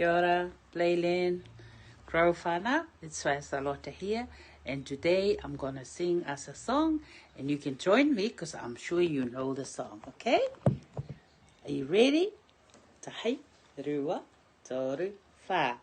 Kia ora, Leilin, Growfana, it's Whaea Salote here, and today I'm going to sing us a song, and you can join me because I'm sure you know the song, okay? Are you ready? Tahi, rua, toru, wha.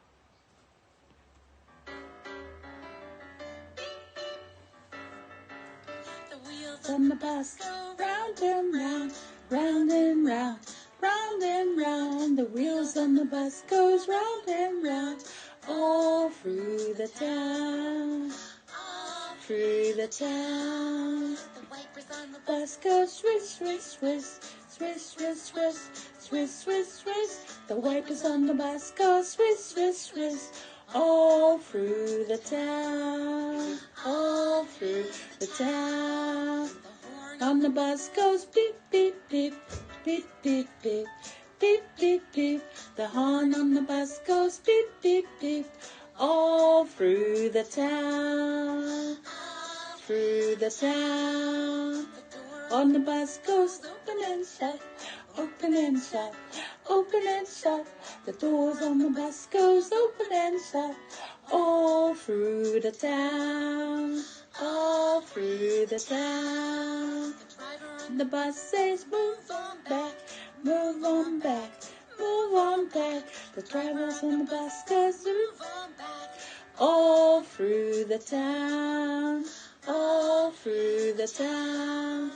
The wheels On the bus go round and round, round and round, round and round. The wheels on the bus goes round and round, all through the town, all through the town. the wipers on the Bus goes swish, swish, swish, swish, swish, swish, swish, swish, swish. The wipers on the bus go swish, swish, swish, all through the town, all through the town. On the bus goes beep, beep, beep, beep, beep, beep, beep, beep, beep. The horn on the bus goes beep, beep, beep, all through the town, through the town. On the bus goes open and shut, open and shut, open and shut. The doors on the bus goes open and shut, all through the town, all through the town. The bus says move on back, move on back, move on back. The drivers on the bus goes move on back, all through the town, all through the town.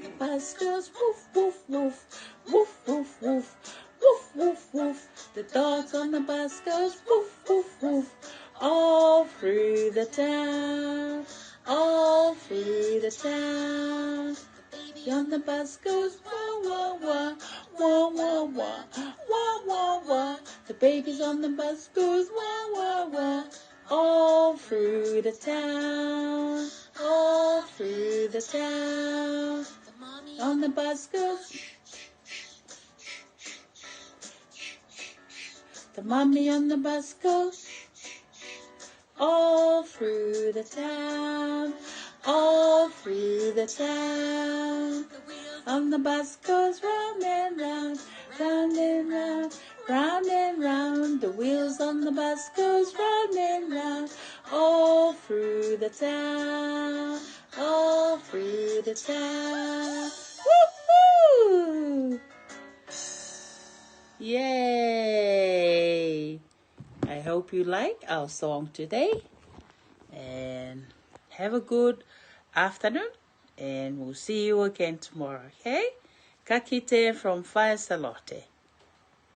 The bus goes woof, woof, woof, woof, woof, woof, woof, woof, woof. The dogs on the bus goes woof, woof, woof, all through the town, all through the town. On the bus goes wah, wah, wah, wah, wah, wah, wah, wah, wah. The babies on the bus goes wah, wah, wah, all through the town, all through the town. On the bus goes the mommy on the bus goes all through the town, all through the town. On the bus goes round and round, round and round, round and round. The wheels on the bus goes round and round, all through the town, all through the town. Woohoo! Yay! I hope you like our song today, and have a good afternoon, and we'll see you again tomorrow, okay? Ka kite from Whaea Salote.